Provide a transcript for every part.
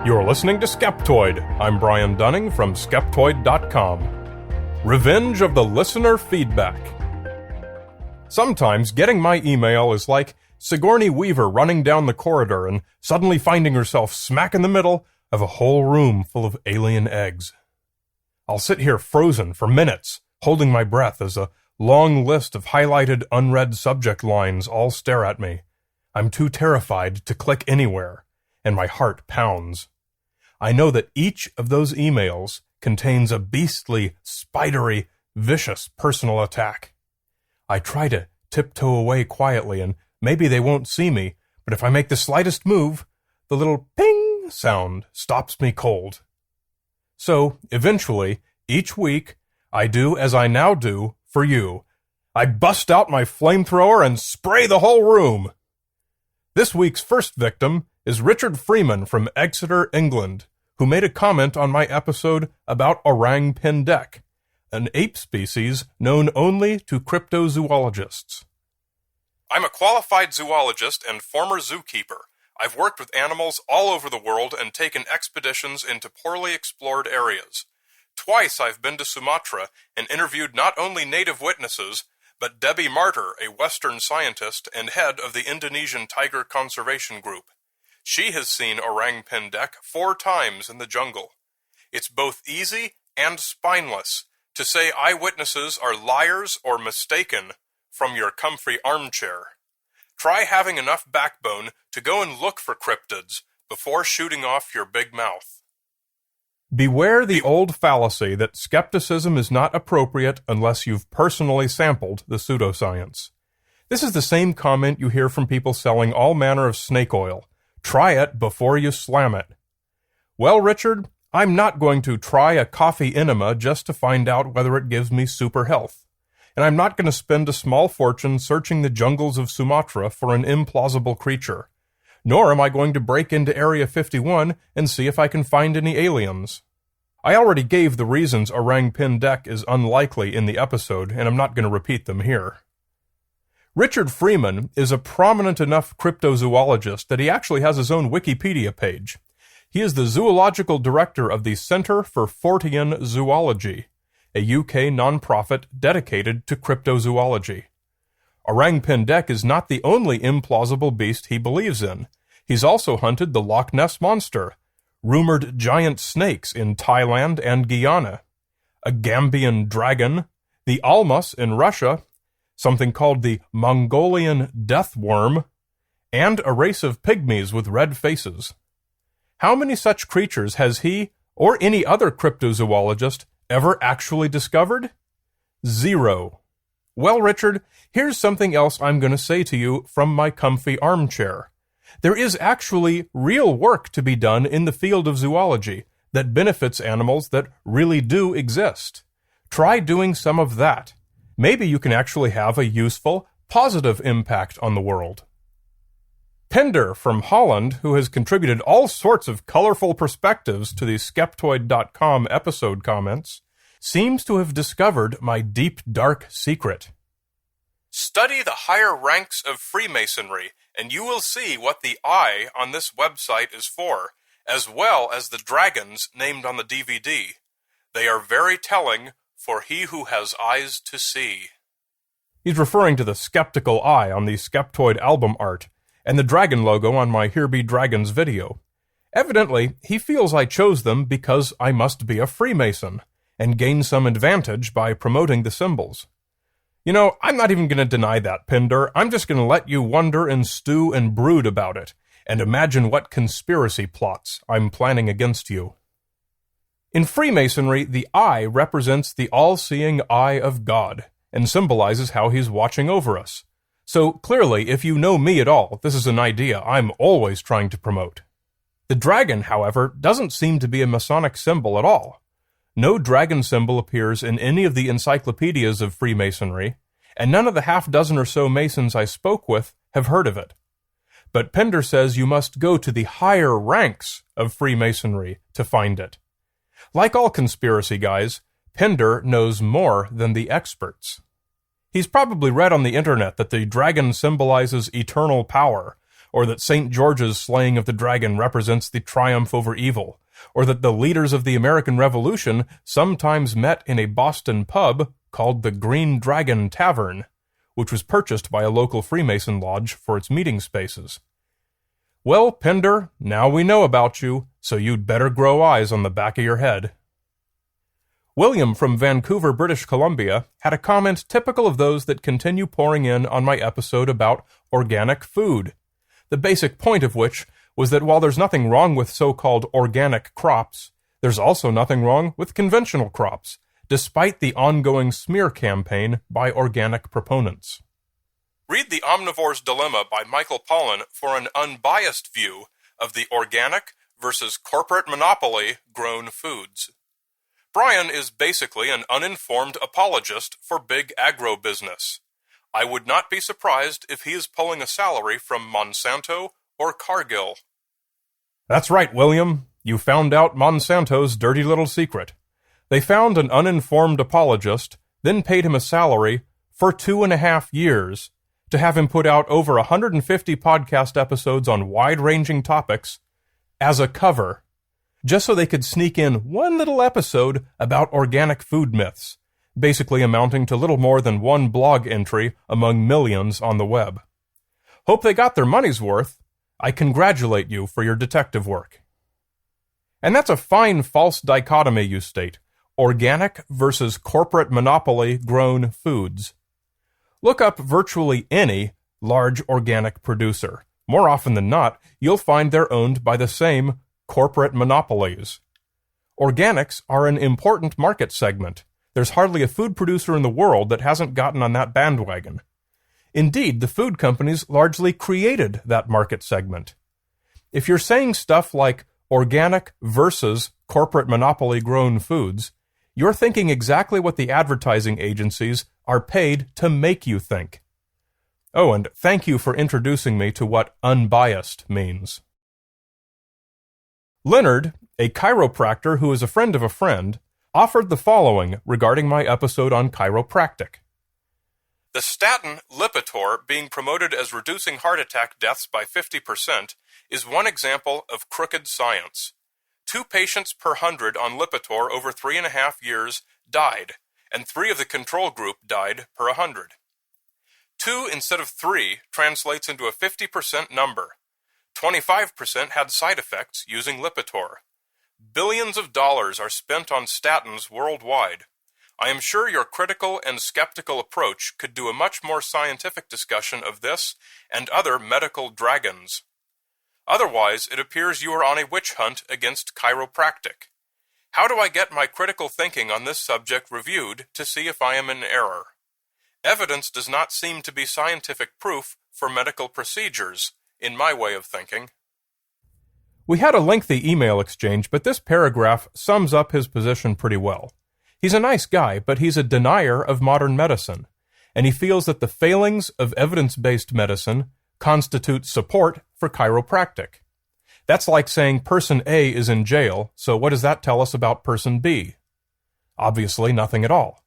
You're listening to Skeptoid. I'm Brian Dunning from Skeptoid.com. Revenge of the listener feedback. Sometimes getting my email is like Sigourney Weaver running down the corridor and suddenly finding herself smack in the middle of a whole room full of alien eggs. I'll sit here frozen for minutes, holding my breath as a long list of highlighted unread subject lines all stare at me. I'm too terrified to click anywhere, and my heart pounds. I know that each of those emails contains a beastly, spidery, vicious personal attack. I try to tiptoe away quietly, and maybe they won't see me, but if I make the slightest move, the little ping sound stops me cold. So, eventually, each week, I do as I now do for you. I bust out my flamethrower and spray the whole room. This week's first victim is Richard Freeman from Exeter, England, who made a comment on my episode about orang pendek, an ape species known only to cryptozoologists. I'm a qualified zoologist and former zookeeper. I've worked with animals all over the world and taken expeditions into poorly explored areas. Twice I've been to Sumatra and interviewed not only native witnesses, but Debbie Martyr, a Western scientist and head of the Indonesian Tiger Conservation Group. She has seen orang pendek 4 times in the jungle. It's both easy and spineless to say eyewitnesses are liars or mistaken from your comfy armchair. Try having enough backbone to go and look for cryptids before shooting off your big mouth. Beware the old fallacy that skepticism is not appropriate unless you've personally sampled the pseudoscience. This is the same comment you hear from people selling all manner of snake oil. Try it before you slam it. Well, Richard, I'm not going to try a coffee enema just to find out whether it gives me super health. And I'm not going to spend a small fortune searching the jungles of Sumatra for an implausible creature. Nor am I going to break into Area 51 and see if I can find any aliens. I already gave the reasons orang pendek is unlikely in the episode, and I'm not going to repeat them here. Richard Freeman is a prominent enough cryptozoologist that he actually has his own Wikipedia page. He is the zoological director of the Centre for Fortean Zoology, a UK non-profit dedicated to cryptozoology. Orang pendek is not the only implausible beast he believes in. He's also hunted the Loch Ness Monster, rumored giant snakes in Thailand and Guyana, a Gambian dragon, the almas in Russia, something called the Mongolian death worm, and a race of pygmies with red faces. How many such creatures has he, or any other cryptozoologist, ever actually discovered? 0. Well, Richard, here's something else I'm going to say to you from my comfy armchair. There is actually real work to be done in the field of zoology that benefits animals that really do exist. Try doing some of that. Maybe you can actually have a useful, positive impact on the world. Pender from Holland, who has contributed all sorts of colorful perspectives to the Skeptoid.com episode comments, seems to have discovered my deep, dark secret. Study the higher ranks of Freemasonry, and you will see what the eye on this website is for, as well as the dragons named on the DVD. They are very telling for he who has eyes to see. He's referring to the skeptical eye on the Skeptoid album art, and the dragon logo on my Here Be Dragons video. Evidently, he feels I chose them because I must be a Freemason, and gain some advantage by promoting the symbols. You know, I'm not even going to deny that, Pender. I'm just going to let you wonder and stew and brood about it, and imagine what conspiracy plots I'm planning against you. In Freemasonry, the eye represents the all-seeing eye of God, and symbolizes how he's watching over us. So, clearly, if you know me at all, this is an idea I'm always trying to promote. The dragon, however, doesn't seem to be a Masonic symbol at all. No dragon symbol appears in any of the encyclopedias of Freemasonry, and none of the half-dozen or so Masons I spoke with have heard of it. But Pender says you must go to the higher ranks of Freemasonry to find it. Like all conspiracy guys, Pender knows more than the experts. He's probably read on the internet that the dragon symbolizes eternal power, or that St. George's slaying of the dragon represents the triumph over evil, or that the leaders of the American Revolution sometimes met in a Boston pub called the Green Dragon Tavern, which was purchased by a local Freemason lodge for its meeting spaces. Well, Pender, now we know about you, so you'd better grow eyes on the back of your head. William from Vancouver, British Columbia, had a comment typical of those that continue pouring in on my episode about organic food, the basic point of which was that while there's nothing wrong with so-called organic crops, there's also nothing wrong with conventional crops, despite the ongoing smear campaign by organic proponents. Read The Omnivore's Dilemma by Michael Pollan for an unbiased view of the organic versus corporate monopoly grown foods. Brian is basically an uninformed apologist for big agro-business. I would not be surprised if he is pulling a salary from Monsanto or Cargill. That's right, William. You found out Monsanto's dirty little secret. They found an uninformed apologist, then paid him a salary for 2.5 years to have him put out over 150 podcast episodes on wide-ranging topics as a cover, just so they could sneak in one little episode about organic food myths, basically amounting to little more than one blog entry among millions on the web. Hope they got their money's worth. I congratulate you for your detective work. And that's a fine false dichotomy you state, organic versus corporate monopoly grown foods. Look up virtually any large organic producer. More often than not, you'll find they're owned by the same corporate monopolies. Organics are an important market segment. There's hardly a food producer in the world that hasn't gotten on that bandwagon. Indeed, the food companies largely created that market segment. If you're saying stuff like organic versus corporate monopoly grown foods, you're thinking exactly what the advertising agencies are paid to make you think. Oh, and thank you for introducing me to what unbiased means. Leonard, a chiropractor who is a friend of a friend, offered the following regarding my episode on chiropractic. The statin Lipitor being promoted as reducing heart attack deaths by 50% is one example of crooked science. 2 patients per 100 on Lipitor over 3.5 years died, and 3 of the control group died per 100. 2 instead of 3 translates into a 50% number. 25% had side effects using Lipitor. Billions of dollars are spent on statins worldwide. I am sure your critical and skeptical approach could do a much more scientific discussion of this and other medical dragons. Otherwise, it appears you are on a witch hunt against chiropractic. How do I get my critical thinking on this subject reviewed to see if I am in error? Evidence does not seem to be scientific proof for medical procedures, in my way of thinking. We had a lengthy email exchange, but this paragraph sums up his position pretty well. He's a nice guy, but he's a denier of modern medicine, and he feels that the failings of evidence-based medicine constitute support for chiropractic. That's like saying person A is in jail, so what does that tell us about person B? Obviously nothing at all.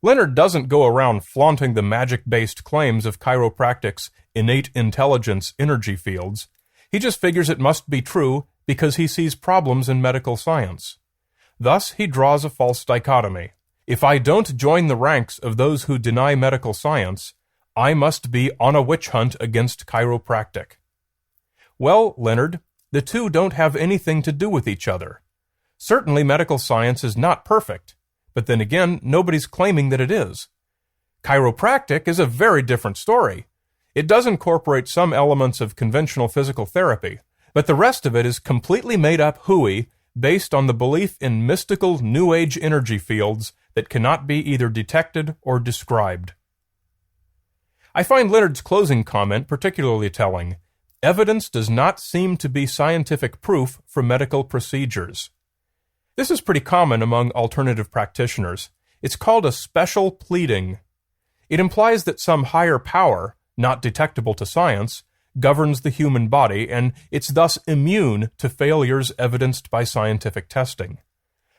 Leonard doesn't go around flaunting the magic-based claims of chiropractic's innate intelligence energy fields. He just figures it must be true because he sees problems in medical science. Thus, he draws a false dichotomy. If I don't join the ranks of those who deny medical science, I must be on a witch hunt against chiropractic. Well, Leonard, the two don't have anything to do with each other. Certainly medical science is not perfect, but then again, nobody's claiming that it is. Chiropractic is a very different story. It does incorporate some elements of conventional physical therapy, but the rest of it is completely made up hooey based on the belief in mystical New Age energy fields that cannot be either detected or described. I find Leonard's closing comment particularly telling. Evidence does not seem to be scientific proof for medical procedures. This is pretty common among alternative practitioners. It's called a special pleading. It implies that some higher power, not detectable to science, governs the human body, and it's thus immune to failures evidenced by scientific testing.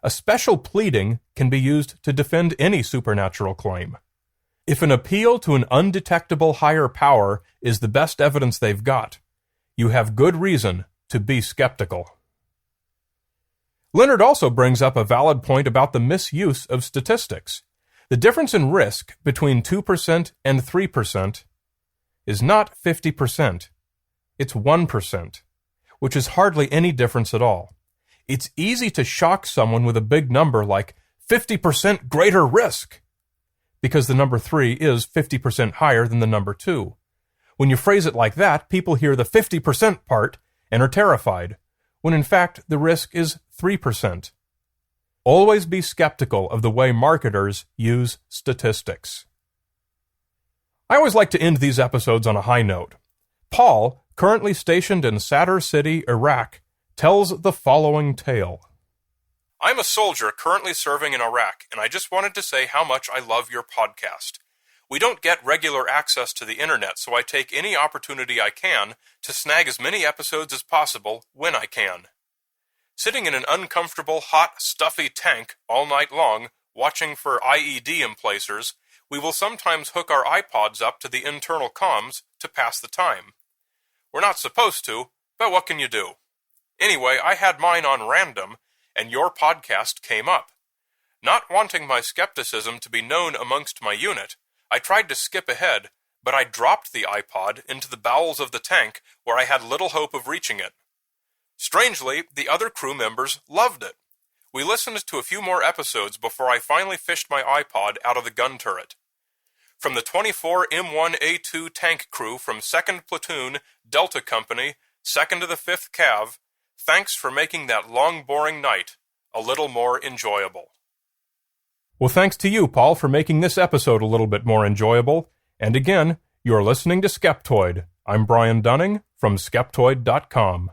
A special pleading can be used to defend any supernatural claim. If an appeal to an undetectable higher power is the best evidence they've got, you have good reason to be skeptical. Leonard also brings up a valid point about the misuse of statistics. The difference in risk between 2% and 3% is not 50%. It's 1%, which is hardly any difference at all. It's easy to shock someone with a big number like 50% greater risk, because the number 3 is 50% higher than the number 2. When you phrase it like that, people hear the 50% part and are terrified, when in fact the risk is 3%. Always be skeptical of the way marketers use statistics. I always like to end these episodes on a high note. Paul, currently stationed in Sadr City, Iraq, tells the following tale. I'm a soldier currently serving in Iraq, and I just wanted to say how much I love your podcast. We don't get regular access to the internet, so I take any opportunity I can to snag as many episodes as possible when I can. Sitting in an uncomfortable, hot, stuffy tank all night long, watching for IED emplacers, we will sometimes hook our iPods up to the internal comms to pass the time. We're not supposed to, but what can you do? Anyway, I had mine on random, and your podcast came up. Not wanting my skepticism to be known amongst my unit, I tried to skip ahead, but I dropped the iPod into the bowels of the tank where I had little hope of reaching it. Strangely, the other crew members loved it. We listened to a few more episodes before I finally fished my iPod out of the gun turret. From the 24 M1A2 tank crew from 2nd Platoon, Delta Company, 2nd to the 5th Cav, thanks for making that long, boring night a little more enjoyable. Well, thanks to you, Paul, for making this episode a little bit more enjoyable. And again, you're listening to Skeptoid. I'm Brian Dunning from Skeptoid.com.